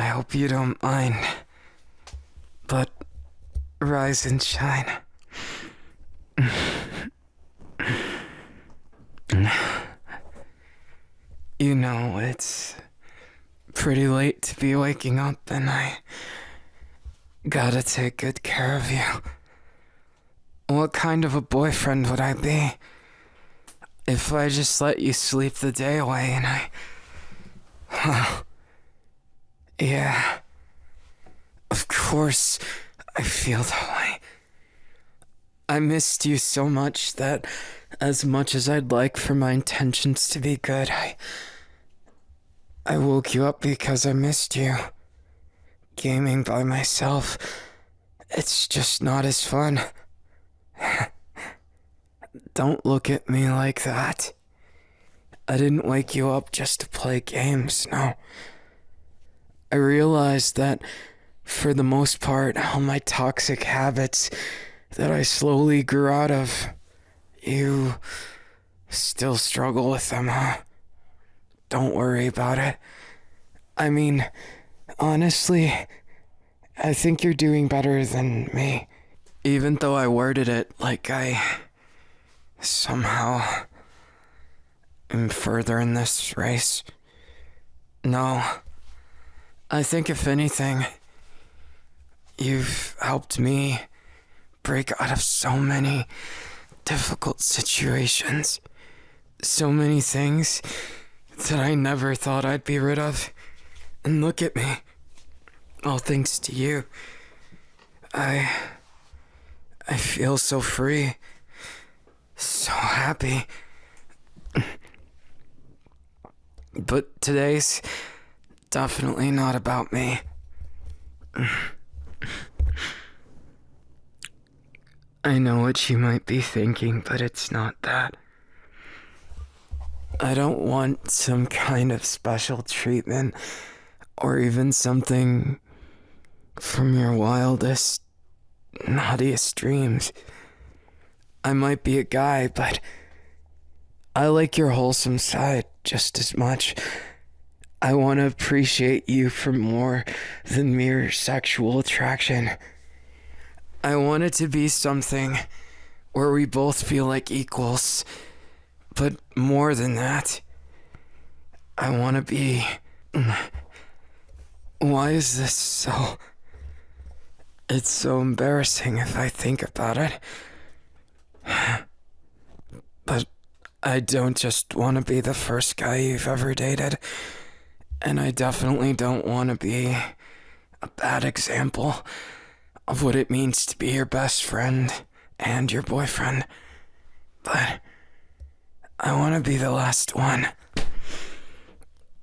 I hope you don't mind, but rise and shine. You know, it's pretty late to be waking up, and I gotta take good care of you. What kind of a boyfriend would I be if I just let you sleep the day away and well, yeah, of course I feel that way. I missed you so much that as much as I'd like for my intentions to be good, I woke you up because I missed you. Gaming by myself, it's just not as fun. Don't look at me like that. I didn't wake you up just to play games, no. I realized that, for the most part, all my toxic habits that I slowly grew out of, you still struggle with them, huh? Don't worry about it. I mean, honestly, I think you're doing better than me. Even though I worded it like I somehow am further in this race. No, I think if anything, you've helped me break out of so many difficult situations, so many things that I never thought I'd be rid of. And look at me, all thanks to you. I feel so free, so happy. But today's definitely not about me. I know what you might be thinking, but it's not that. I don't want some kind of special treatment or even something from your wildest, naughtiest dreams. I might be a guy, but I like your wholesome side just as much. I want to appreciate you for more than mere sexual attraction. I want it to be something where we both feel like equals, but more than that, I want to be... Why is this so... It's so embarrassing if I think about it. But I don't just want to be the first guy you've ever dated, and I definitely don't want to be a bad example of what it means to be your best friend and your boyfriend. But I want to be the last one.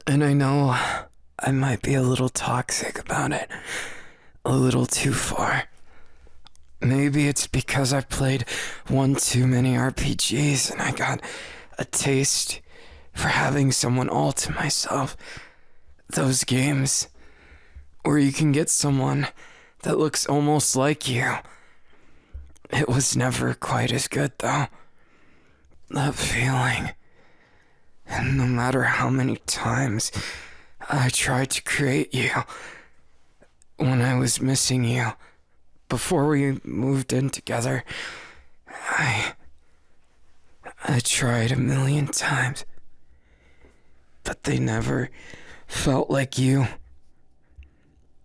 And I know I might be a little toxic about it, a little too far. Maybe it's because I've played one too many RPGs and I got a taste for having someone all to myself. Those games where you can get someone that looks almost like you. It was never quite as good though. That feeling. And no matter how many times I tried to create you, when I was missing you, before we moved in together, I tried a million times, but they never felt like you.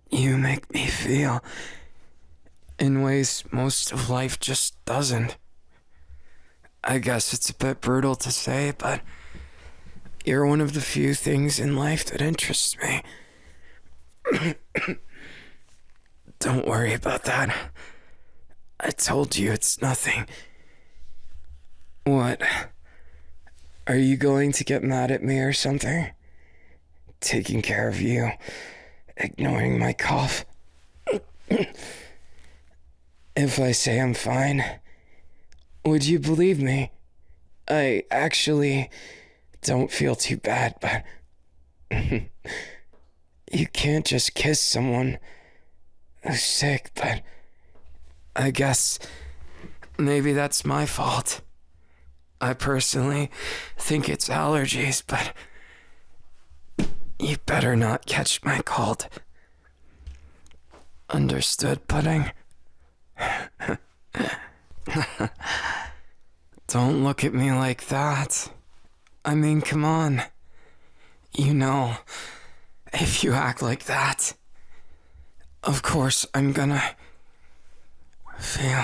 You make me feel in ways most of life just doesn't. I guess it's a bit brutal to say, but you're one of the few things in life that interests me. Don't worry about that. I told you it's nothing. What? Are you going to get mad at me or something? Taking care of you, ignoring my cough. If I say I'm fine, would you believe me? I actually don't feel too bad, but you can't just kiss someone who's sick, but I guess maybe that's my fault. I personally think it's allergies, but you better not catch my cold. Understood, Pudding. Don't look at me like that. I mean, come on. You know, if you act like that, of course I'm gonna feel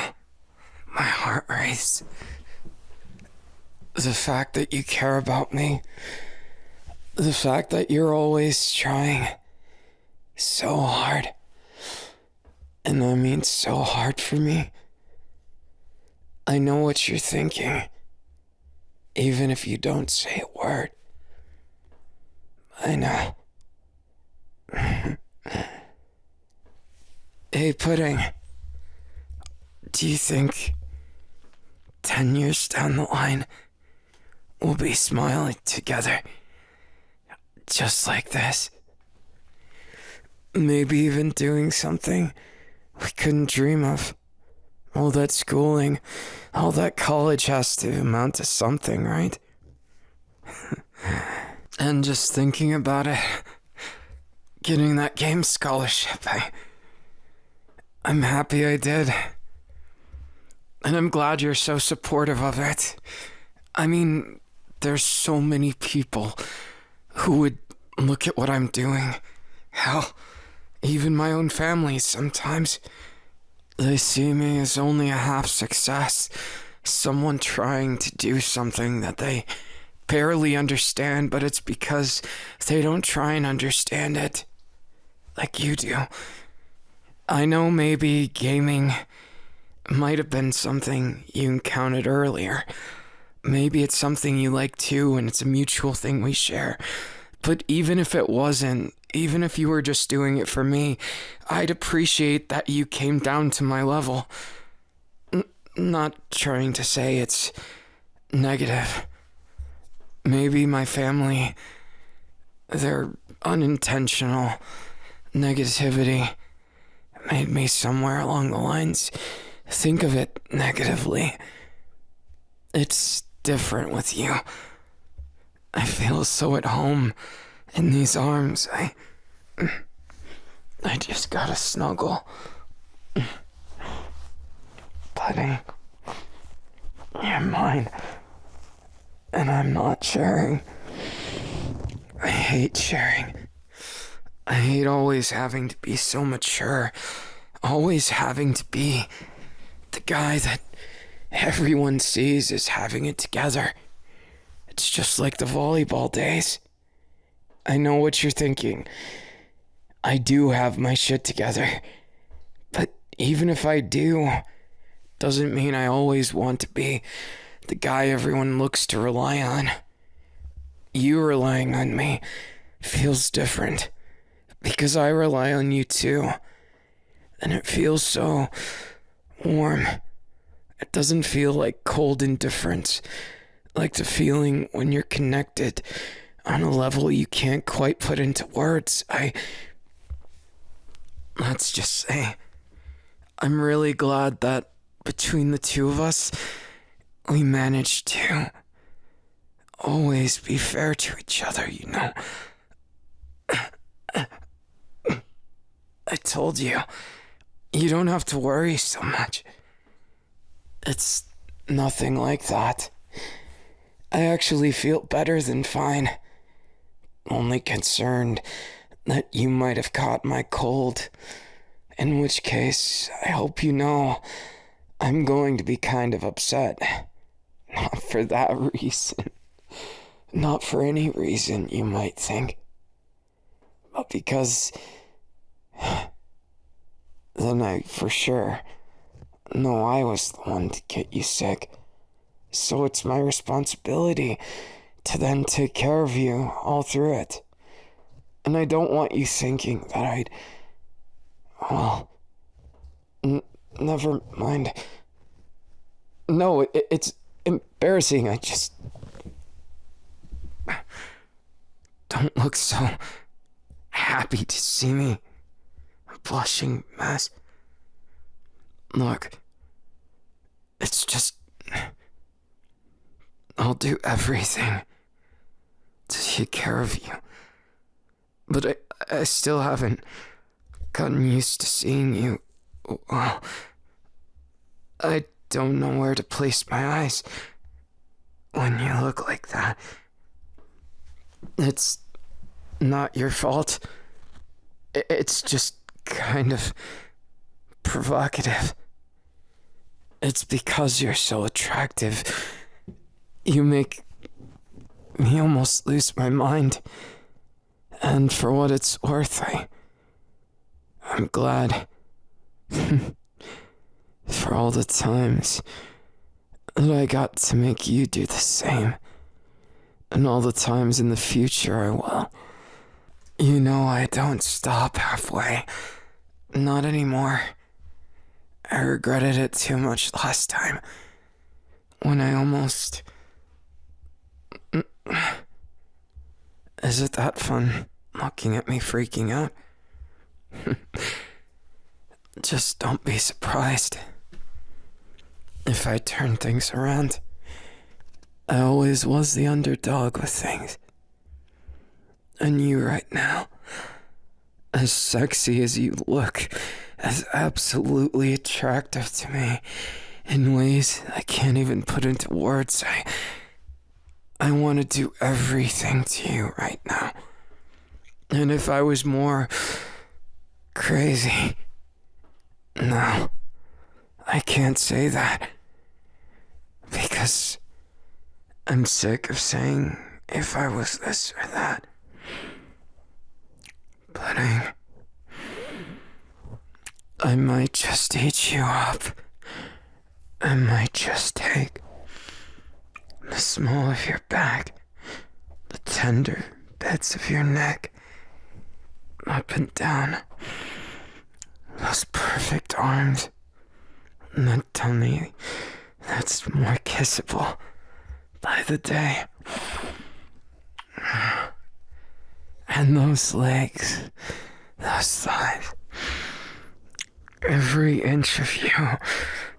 my heart race. The fact that you care about me, the fact that you're always trying so hard, and I mean so hard for me. I know what you're thinking, even if you don't say a word. I know. Hey, Pudding, do you think 10 years down the line we'll be smiling together just like this? Maybe even doing something we couldn't dream of. All that schooling, all that college has to amount to something, right? And just thinking about it, getting that game scholarship, I'm happy I did. And I'm glad you're so supportive of it. I mean, there's so many people who would look at what I'm doing. Hell, even my own family sometimes. They see me as only a half success. Someone trying to do something that they barely understand, but it's because they don't try and understand it like you do. I know maybe gaming might have been something you encountered earlier. Maybe it's something you like too, and it's a mutual thing we share. But even if it wasn't, even if you were just doing it for me, I'd appreciate that you came down to my level. Not trying to say it's negative. Maybe my family, their unintentional negativity made me somewhere along the lines think of it negatively. It's different with you. I feel so at home in these arms. I just gotta snuggle. Buddy, you're mine, and I'm not sharing. I hate sharing. I hate always having to be so mature, always having to be the guy that everyone sees as having it together. It's just like the volleyball days. I know what you're thinking. I do have my shit together. But even if I do, doesn't mean I always want to be the guy everyone looks to rely on. You relying on me feels different, because I rely on you too. And it feels so warm. It doesn't feel like cold indifference, like the feeling when you're connected on a level you can't quite put into words. Let's just say, I'm really glad that between the two of us, we managed to always be fair to each other, you know. I told you, you don't have to worry so much. It's nothing like that. I actually feel better than fine. Only concerned that you might have caught my cold. In which case, I hope you know I'm going to be kind of upset. Not for that reason. Not for any reason you might think. But because then I for sure know I was the one to get you sick. So it's my responsibility to then take care of you all through it. And I don't want you thinking that never mind. No, it's embarrassing. I just don't look so happy to see me a blushing mess. Look, it's just I'll do everything to take care of you. But I still haven't gotten used to seeing you. Well, I don't know where to place my eyes when you look like that. It's not your fault. It's just kind of provocative. It's because you're so attractive. You make me almost lose my mind. And for what it's worth, I'm glad. For all the times that I got to make you do the same. And all the times in the future I will. You know I don't stop halfway. Not anymore. I regretted it too much last time. When I almost... Is it that fun, looking at me freaking out? Just don't be surprised if I turn things around. I always was the underdog with things. And you right now, as sexy as you look, as absolutely attractive to me in ways I can't even put into words. I want to do everything to you right now. And if I was more crazy... No, I can't say that. Because I'm sick of saying if I was this or that. But I might just eat you up. I might just take the small of your back, the tender bits of your neck, up and down, those perfect arms, and that tummy that's more kissable by the day. And those legs, those thighs, every inch of you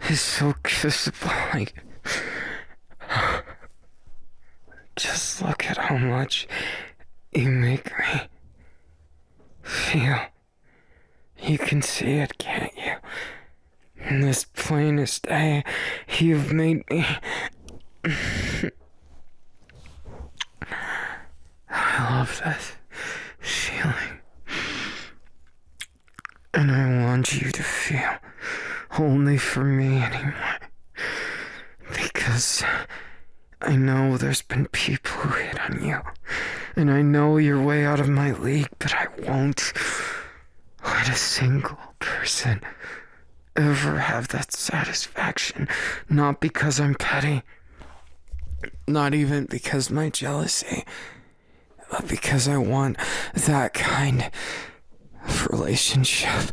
is so kissable. Like, just look at how much you make me feel. You can see it, can't you? In this plainest day, you've made me... I love this feeling. And I want you to feel only for me anymore. Because I know there's been people who hit on you. And I know you're way out of my league, but I won't let a single person ever have that satisfaction. Not because I'm petty. Not even because my jealousy. But because I want that kind of relationship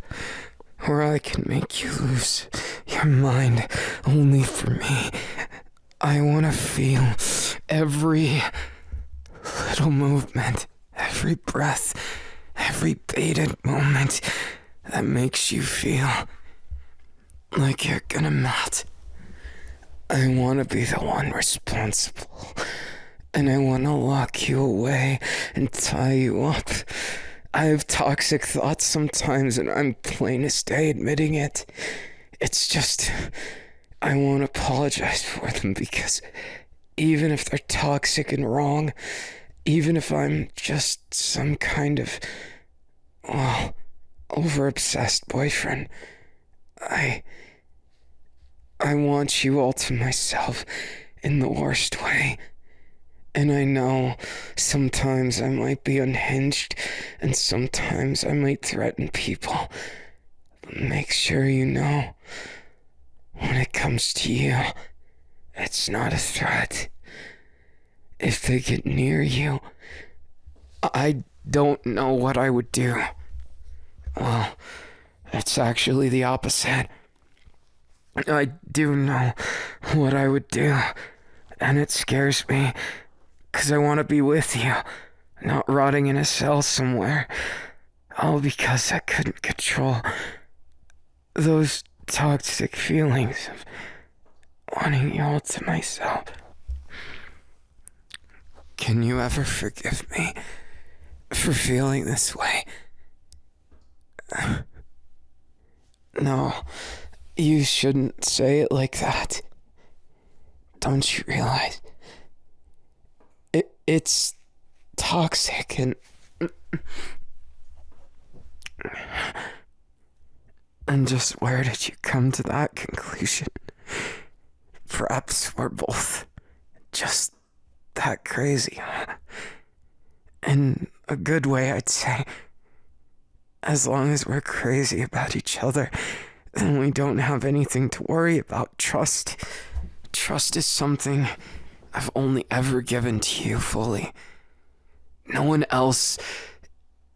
where I can make you lose your mind only for me. I want to feel every little movement, every breath, every bated moment that makes you feel like you're gonna melt. I want to be the one responsible, and I want to lock you away and tie you up. I have toxic thoughts sometimes, and I'm plain as day admitting it. It's just, I won't apologize for them, because even if they're toxic and wrong, even if I'm just some kind of, well, over-obsessed boyfriend, I want you all to myself in the worst way. And I know sometimes I might be unhinged, and sometimes I might threaten people. But make sure you know, when it comes to you, it's not a threat. If they get near you, I don't know what I would do. Well, it's actually the opposite. I do know what I would do, and it scares me, 'cause I want to be with you, not rotting in a cell somewhere. All because I couldn't control those toxic feelings of wanting you all to myself. Can you ever forgive me for feeling this way? No, you shouldn't say it like that. Don't you realize? It's toxic and just where did you come to that conclusion? Perhaps we're both just that crazy. In a good way, I'd say. As long as we're crazy about each other, then we don't have anything to worry about. Trust is something I've only ever given to you fully. No one else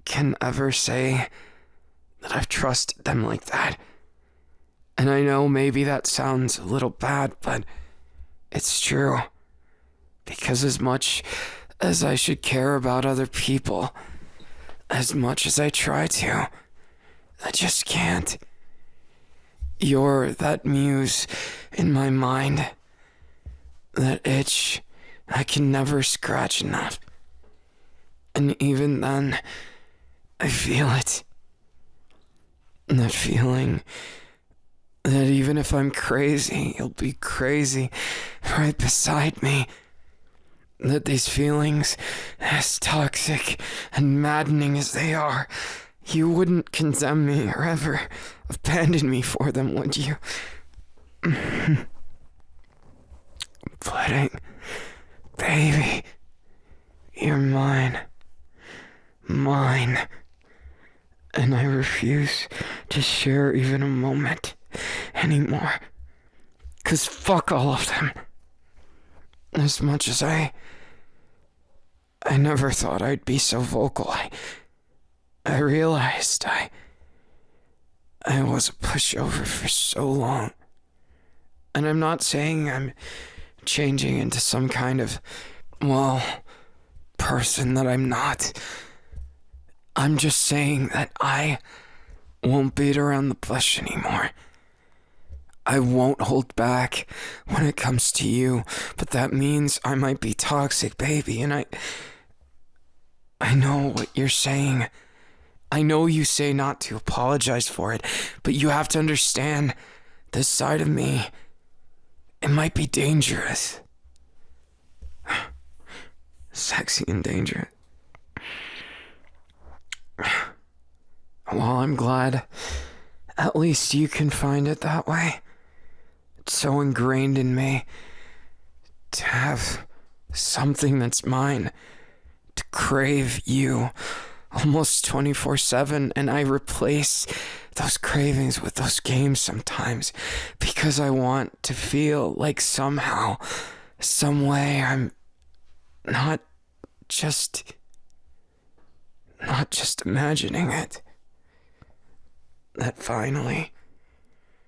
can ever say that I've trusted them like that. And I know maybe that sounds a little bad, but it's true. Because as much as I should care about other people, as much as I try to, I just can't. You're that muse in my mind, that itch I can never scratch enough. And even then, I feel it. That feeling that even if I'm crazy, you'll be crazy right beside me. That these feelings, as toxic and maddening as they are, you wouldn't condemn me or ever abandon me for them, would you? Pudding, baby, you're mine. Mine. And I refuse to share even a moment anymore. 'Cause fuck all of them. As much as I never thought I'd be so vocal. I realized I was a pushover for so long. And I'm not saying I'm changing into some kind of, person that I'm not. I'm just saying that I won't beat around the bush anymore. I won't hold back when it comes to you, but that means I might be toxic, baby, and I know what you're saying. I know you say not to apologize for it, but you have to understand this side of me. It might be dangerous. Sexy and dangerous. Well, I'm glad at least you can find it that way. It's so ingrained in me to have something that's mine, to crave you almost 24/7, and I replace those cravings with those games sometimes because I want to feel like somehow, some way I'm not just imagining it. That finally,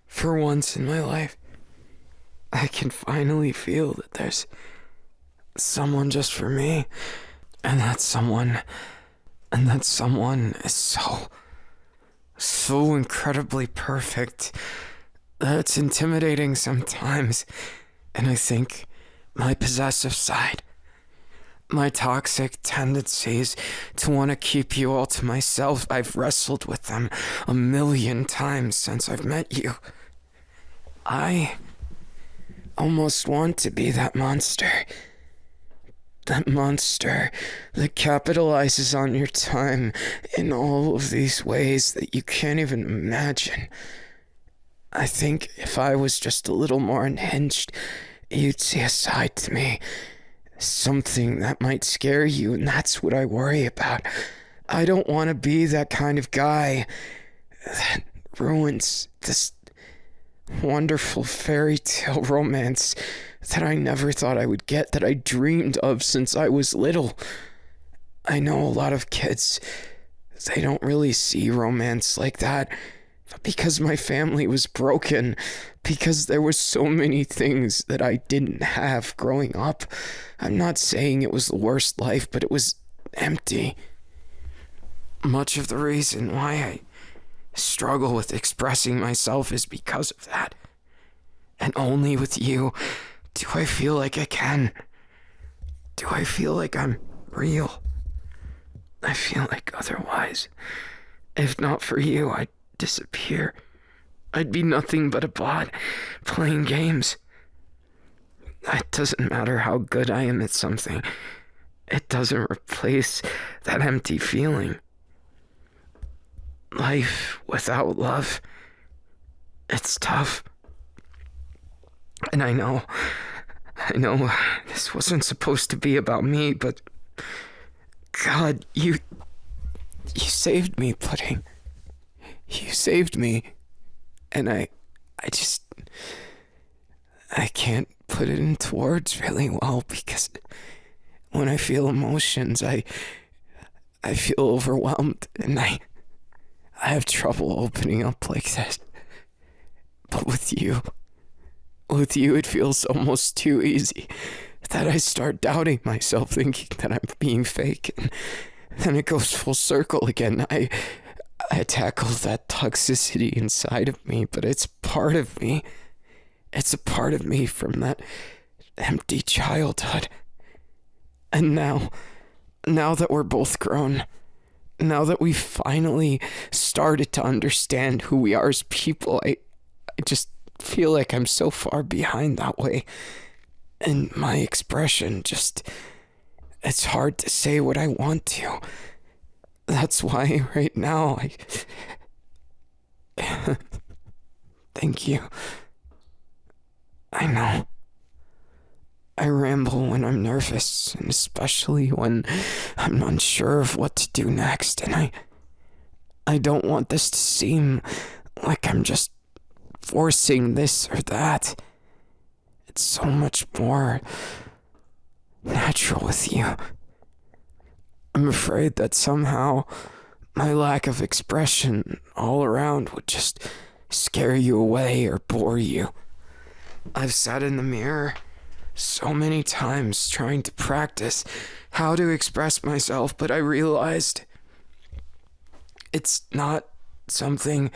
for once in my life, I can finally feel that there's someone just for me, and that someone is so incredibly perfect that it's intimidating sometimes. And I think my possessive side, my toxic tendencies to want to keep you all to myself, I've wrestled with them 1,000,000 times since I've met you. I almost want to be that monster. That monster that capitalizes on your time in all of these ways that you can't even imagine. I think if I was just a little more unhinged, you'd see a side to me. Something that might scare you, and that's what I worry about. I don't want to be that kind of guy that ruins this wonderful fairy tale romance that I never thought I would get, that I dreamed of since I was little. I know a lot of kids, they don't really see romance like that, but because my family was broken, because there was so many things that I didn't have growing up. I'm not saying it was the worst life, but it was empty. Much of the reason why I struggle with expressing myself is because of that. And only with you do I feel like I can. Do I feel like I'm real? I feel like otherwise, if not for you, I'd disappear. I'd be nothing but a bot playing games. It doesn't matter how good I am at something. It doesn't replace that empty feeling. Life without love, it's tough. And I know this wasn't supposed to be about me, but God, you saved me, Pudding. You saved me. And I can't put it into words really well, because when I feel emotions, I feel overwhelmed, and I have trouble opening up like this. But with you, it feels almost too easy, that I start doubting myself, thinking that I'm being fake, and then it goes full circle again. I tackle that toxicity inside of me, but it's part of me. It's a part of me from that empty childhood. And now that we're both grown, now that we've finally started to understand who we are as people, I just feel like I'm so far behind that way. And my expression it's hard to say what I want to. That's why right now thank you. I know. I ramble when I'm nervous, and especially when I'm unsure of what to do next, and I don't want this to seem like I'm just forcing this or that. It's so much more natural with you. I'm afraid that somehow my lack of expression all around would just scare you away or bore you. I've sat in the mirror so many times trying to practice how to express myself, but I realized it's not something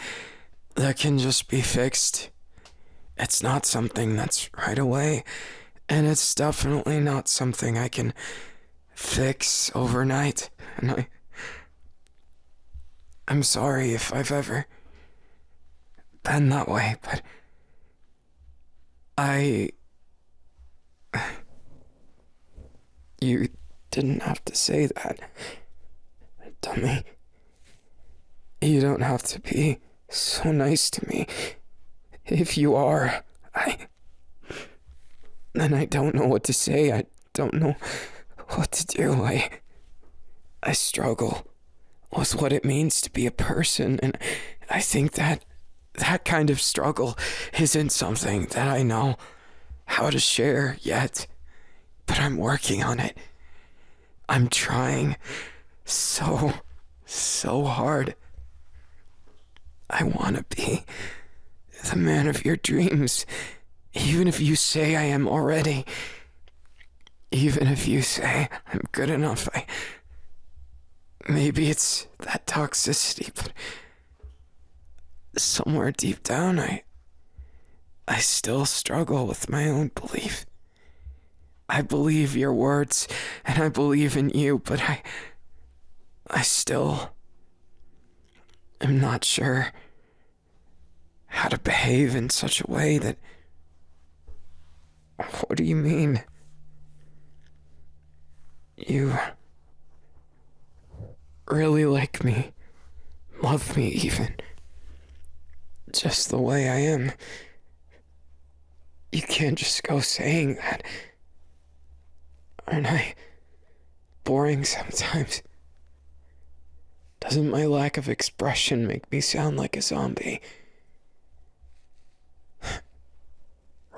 that can just be fixed. It's not something that's right away, and it's definitely not something I can fix overnight. And I'm sorry if I've ever been that way, but you didn't have to say that, dummy. You don't have to be so nice to me. If you are, then I don't know what to say. I don't know what to do. I struggle with what it means to be a person, and I think that kind of struggle isn't something that I know how to share yet, but I'm working on it. I'm trying so hard. I want to be the man of your dreams, even if you say I am already. Even if you say I'm good enough, maybe it's that toxicity, but somewhere deep down, I still struggle with my own belief. I believe your words, and I believe in you, but I still am not sure how to behave in such a way that... What do you mean? You really like me, love me even, just the way I am. You can't just go saying that. Aren't I boring sometimes? Doesn't my lack of expression make me sound like a zombie?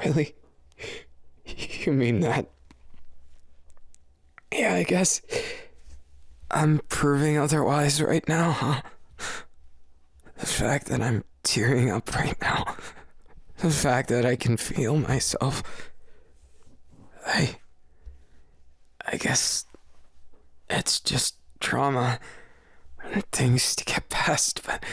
Really? You mean that? Yeah, I guess I'm proving otherwise right now, huh? The fact that I'm tearing up right now. The fact that I can feel myself. I guess it's just trauma and things to get past, but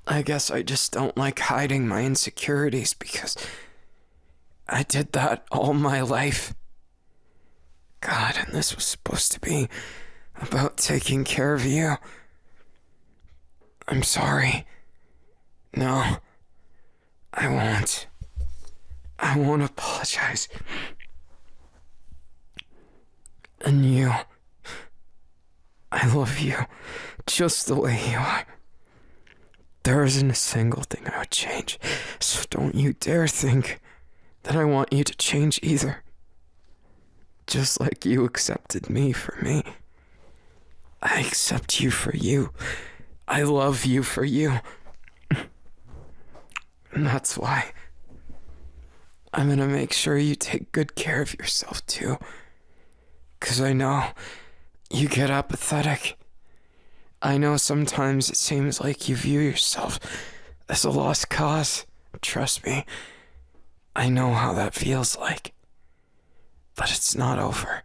I guess I just don't like hiding my insecurities because I did that all my life. God, and this was supposed to be about taking care of you. I'm sorry. No, I won't. I won't apologize. And you, I love you just the way you are. There isn't a single thing I would change, so don't you dare think that I want you to change either. Just like you accepted me for me, I accept you for you. I love you for you. And that's why I'm gonna make sure you take good care of yourself too. 'Cause I know you get apathetic. I know sometimes it seems like you view yourself as a lost cause. Trust me, I know how that feels like. But it's not over.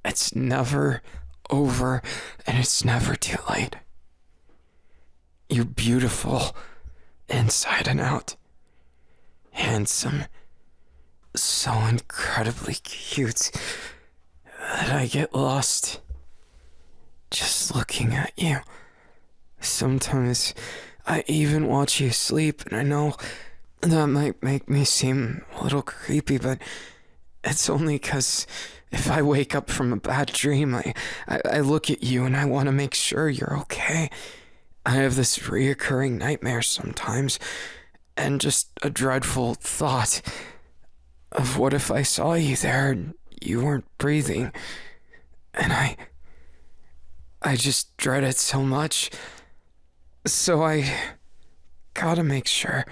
It's never over, and it's never too late. You're beautiful inside and out. Handsome. So incredibly cute that I get lost just looking at you. Sometimes I even watch you sleep, and I know that might make me seem a little creepy, but it's only 'cause if I wake up from a bad dream, I look at you and I want to make sure you're okay. I have this reoccurring nightmare sometimes, and just a dreadful thought of what if I saw you there and you weren't breathing, and I just dread it so much. So I gotta make sure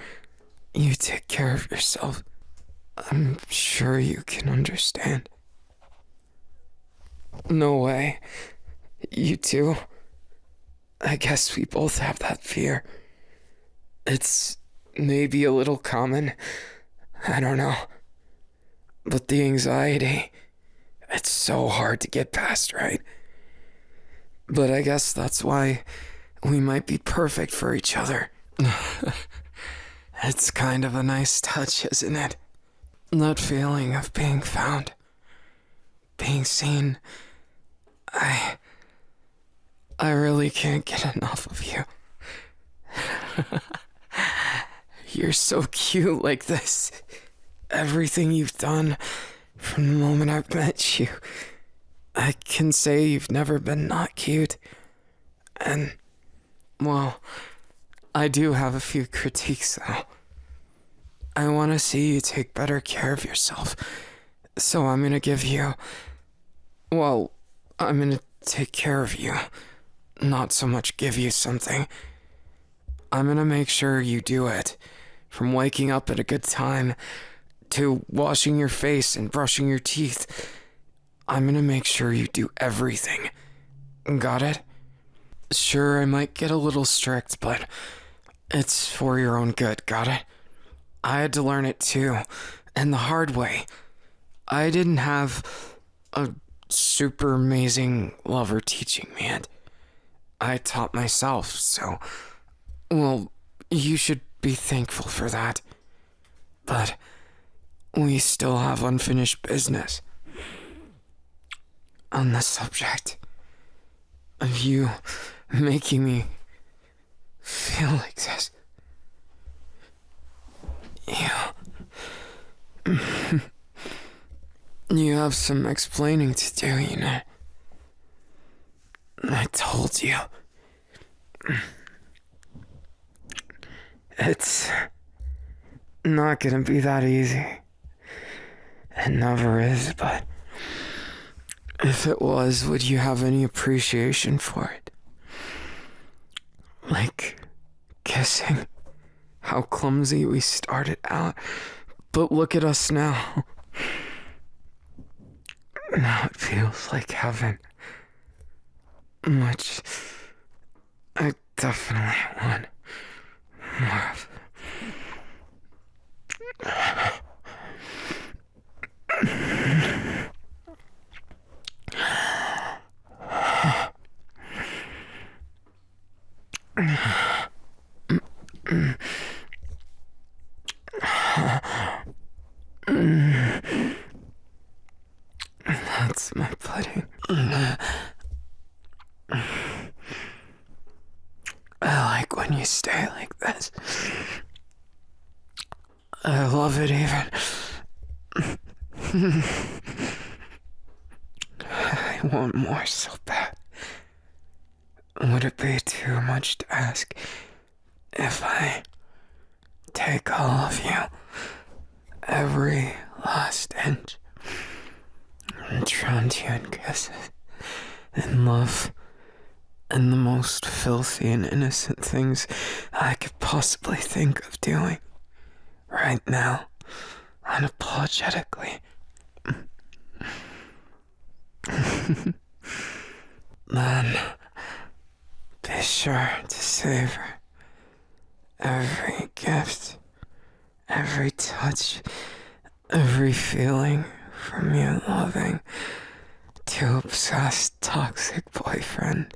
you take care of yourself. I'm sure you can understand. No way. You too? I guess we both have that fear. It's maybe a little common. I don't know. But the anxiety, it's so hard to get past, right? But I guess that's why we might be perfect for each other. It's kind of a nice touch, isn't it? That feeling of being found, being seen. I really can't get enough of you. You're so cute like this. Everything you've done from the moment I've met you, I can say you've never been not cute. And, well, I do have a few critiques though. I want to see you take better care of yourself. So I'm gonna give you, well, I'm gonna take care of you. Not so much give you something. I'm gonna make sure you do it. From waking up at a good time to washing your face and brushing your teeth. I'm gonna make sure you do everything. Got it? Sure, I might get a little strict, but it's for your own good, got it? I had to learn it too, and the hard way. I didn't have a super amazing lover teaching me it. I taught myself, so, well, you should be thankful for that. But we still have unfinished business on the subject of you making me feel like this. You have some explaining to do, you know. I told you. It's not gonna be that easy. It never is, but if it was, would you have any appreciation for it? Like kissing. How clumsy we started out. But look at us now. Now it feels like heaven. Which I definitely want more of. That's my pudding. I like when you stay like this. I love it even. I want more so bad. Would it be too much to ask if I take all of you, every last inch, and drown you in kisses, in love, and the most filthy and innocent things I could possibly think of doing right now, unapologetically? Then be sure to savor every gift, every touch, every feeling from your loving, too obsessed, toxic boyfriend.